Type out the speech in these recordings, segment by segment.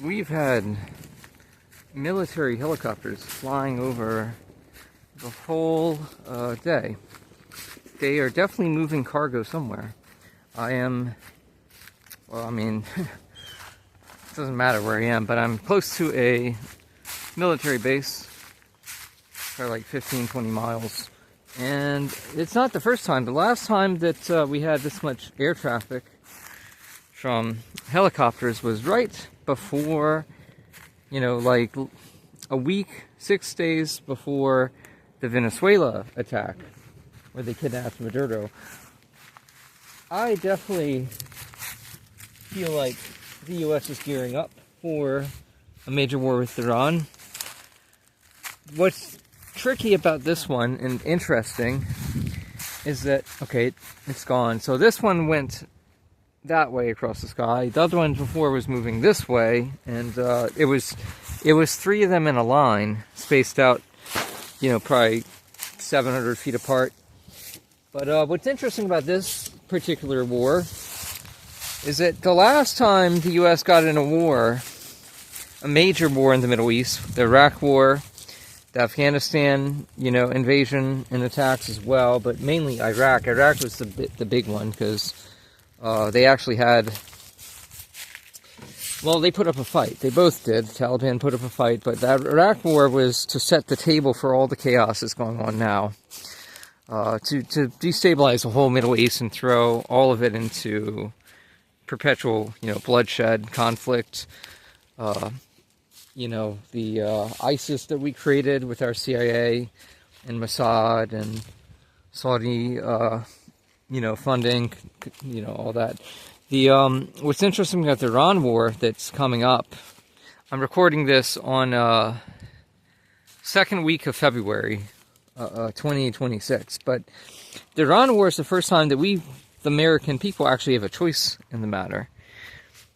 we've had military helicopters flying over the whole day. They are definitely moving cargo somewhere. It doesn't matter where I am, but I'm close to a military base, probably like 15-20 miles. And it's not the first time. The last time that we had this much air traffic from helicopters was right before, like a week, 6 days before the Venezuela attack, where they kidnapped Maduro. I definitely feel like the U.S. is gearing up for a major war with Iran. What's tricky about this one, and interesting, is that, okay, it's gone. So this one went that way across the sky. The other one before was moving this way, and it was three of them in a line, spaced out, probably 700 feet apart. But what's interesting about this particular war is that the last time the U.S. got in a war, a major war in the Middle East, the Iraq War, the Afghanistan, invasion and attacks as well, but mainly Iraq. Iraq was the big one because they actually had, they put up a fight. They both did. The Taliban put up a fight, but that Iraq War was to set the table for all the chaos that's going on now, to destabilize the whole Middle East and throw all of it into perpetual, bloodshed, conflict. The ISIS that we created with our CIA and Mossad and Saudi, funding, all that. What's interesting about the Iran war that's coming up, I'm recording this on second week of February, 2026, but the Iran war is the first time that we, the American people, actually have a choice in the matter.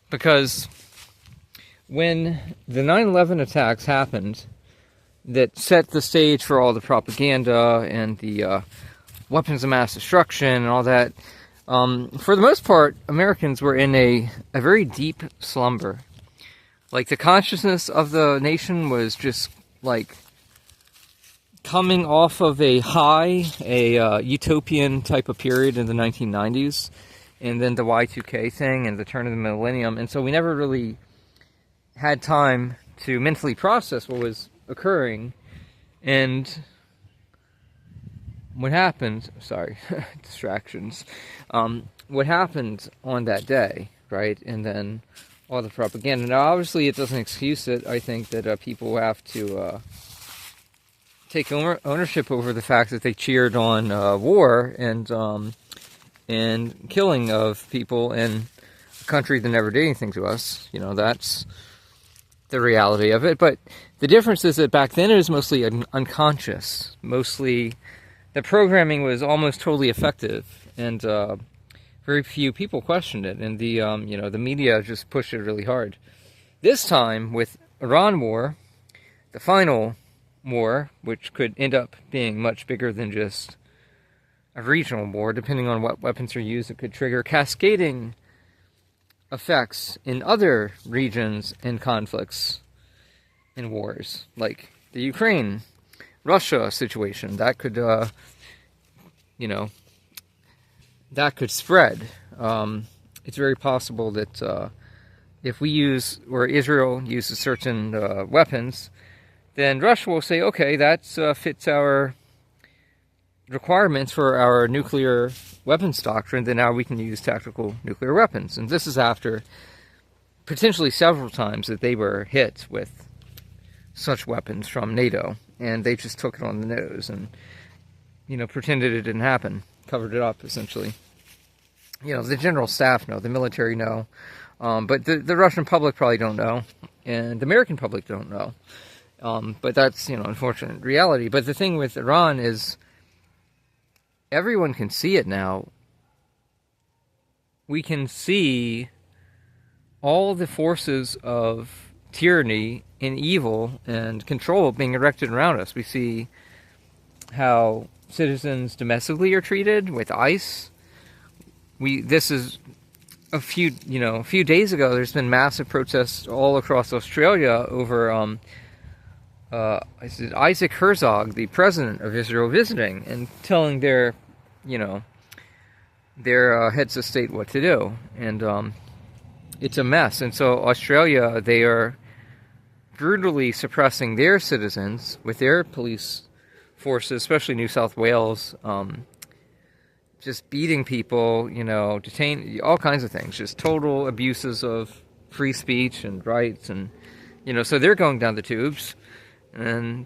Because when the 9/11 attacks happened, that set the stage for all the propaganda and the weapons of mass destruction and all that, for the most part, Americans were in a very deep slumber. Like, the consciousness of the nation was just, like, coming off of a high, a utopian type of period in the 1990s, and then the Y2K thing and the turn of the millennium, and so we never really had time to mentally process what was occurring. And what happened, distractions, what happened on that day, right? And then all the propaganda. Now, obviously, it doesn't excuse it. I think that people have to take ownership over the fact that they cheered on war and killing of people in a country that never did anything to us. That's the reality of it. But the difference is that back then it was mostly unconscious. Mostly the programming was almost totally effective, and very few people questioned it, and the media just pushed it really hard. This time with Iran war, the final war, which could end up being much bigger than just a regional war, depending on what weapons are used, it could trigger cascading effects in other regions and conflicts and wars, like the Ukraine-Russia situation. That could, that could spread. It's very possible that if we use, or Israel uses certain weapons, then Russia will say, okay, that fits our requirements for our nuclear weapons doctrine, then now we can use tactical nuclear weapons. And this is after potentially several times that they were hit with such weapons from NATO, and they just took it on the nose and, pretended it didn't happen, covered it up, essentially. The general staff know, the military know, but the Russian public probably don't know, and the American public don't know. But that's, unfortunate reality. But the thing with Iran is, everyone can see it now. We can see all the forces of tyranny and evil and control being erected around us. We see how citizens domestically are treated with ICE. This is a few days ago, there's been massive protests all across Australia over Isaac Herzog, the president of Israel, visiting and telling their heads of state what to do, and it's a mess. And so Australia, they are brutally suppressing their citizens with their police forces, especially New South Wales, just beating people, detain, all kinds of things, just total abuses of free speech and rights, and so they're going down the tubes, and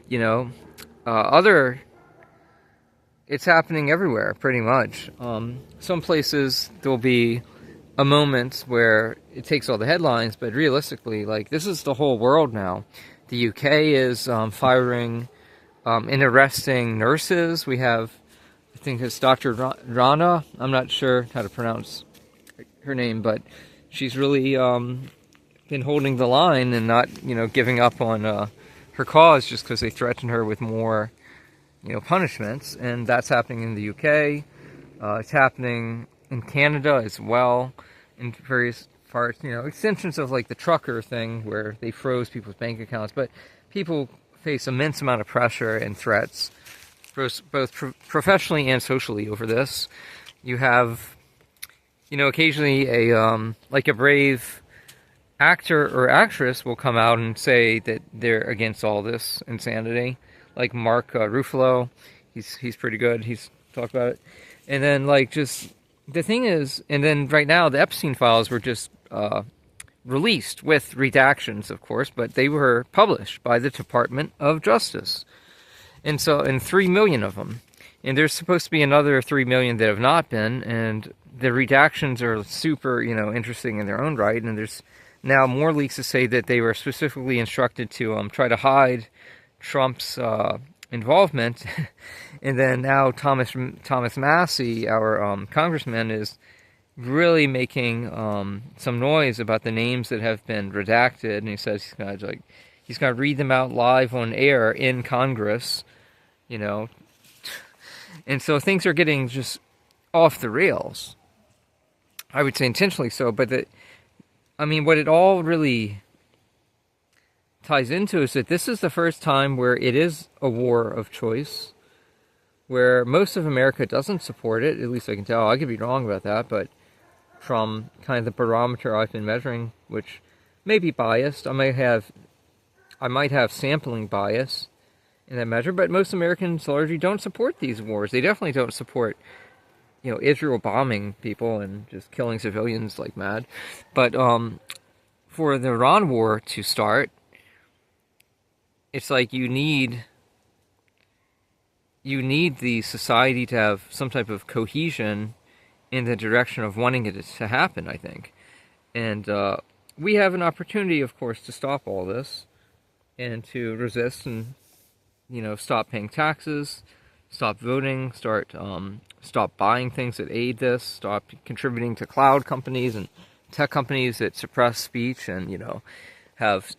it's happening everywhere pretty much. Some places there'll be a moment where it takes all the headlines, but realistically, like, this is the whole world now. The UK is firing and arresting nurses. We have, I think it's Dr. Rana, I'm not sure how to pronounce her name, but she's really been holding the line and not, giving up on her cause just because they threaten her with more, punishments. And that's happening in the UK. It's happening in Canada as well, in various parts, extensions of like the trucker thing where they froze people's bank accounts. But people face immense amount of pressure and threats, both professionally and socially, over this. You have, occasionally a brave actor or actress will come out and say that they're against all this insanity, like Mark Ruffalo. He's pretty good. He's talked about it. And then, just the thing is, and then right now the Epstein files were just released with redactions, of course, but they were published by the Department of Justice. And 3 million of them. And there's supposed to be another 3 million that have not been, and the redactions are super, interesting in their own right. And there's now more leaks to say that they were specifically instructed to try to hide Trump's involvement. And then now Thomas Massey, our congressman, is really making some noise about the names that have been redacted, and he says he's gonna read them out live on air in Congress, and so things are getting just off the rails. I would say intentionally so, but what it all really ties into is that this is the first time where it is a war of choice, where most of America doesn't support it. At least I can tell. I could be wrong about that, but from kind of the barometer I've been measuring, which may be biased, I might have sampling bias in that measure, but most Americans largely don't support these wars. They definitely don't support, Israel bombing people and just killing civilians like mad. But for the Iran war to start, it's like you need the society to have some type of cohesion in the direction of wanting it to happen, I think. And we have an opportunity, of course, to stop all this and to resist and, stop paying taxes, stop voting, stop buying things that aid this, stop contributing to cloud companies and tech companies that suppress speech and, have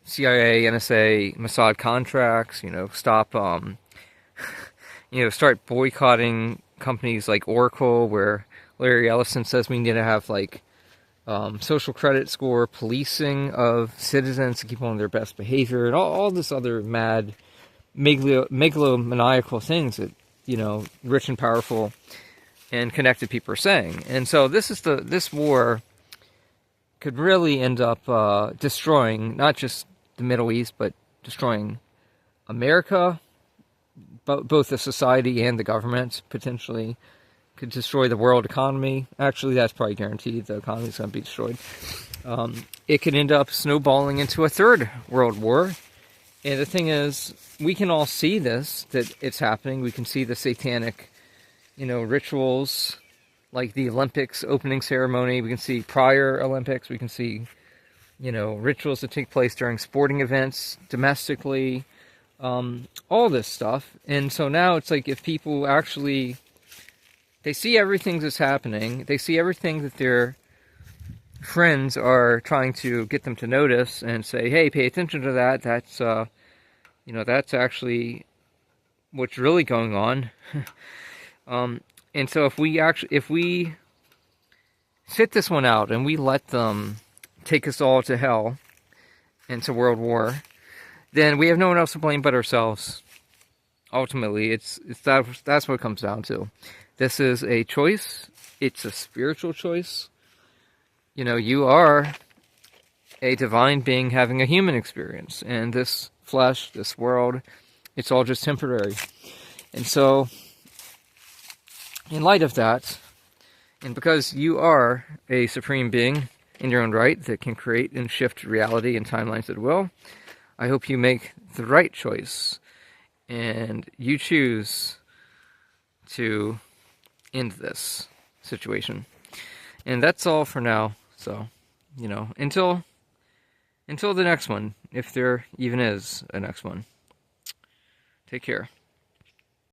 CIA, NSA, Mossad contracts, stop, start boycotting companies like Oracle, where Larry Ellison says we need to have social credit score policing of citizens to keep on their best behavior, and all this other mad megalomaniacal things that rich and powerful and connected people are saying. And so this war could really end up destroying not just the Middle East, but destroying America, both the society and the government, potentially. Could destroy the world economy. Actually, that's probably guaranteed. The economy is going to be destroyed. It could end up snowballing into a third world war. And the thing is, we can all see this, that it's happening. We can see the satanic, rituals, like the Olympics opening ceremony. We can see prior Olympics. We can see, rituals that take place during sporting events, domestically, all this stuff. And so now it's like, if people actually, they see everything that's happening, they see everything that their friends are trying to get them to notice and say, hey, pay attention to that, that's, that's actually what's really going on. And so if we sit this one out and we let them take us all to hell and to world war, then we have no one else to blame but ourselves. Ultimately, that's what it comes down to. This is a choice. It's a spiritual choice. You know, you are a divine being having a human experience, and this flesh, this world, it's all just temporary. And so, in light of that, and because you are a supreme being in your own right that can create and shift reality and timelines at will, I hope you make the right choice and you choose to end this situation. And that's all for now. So, you know, until the next one, if there even is a next one. Take care.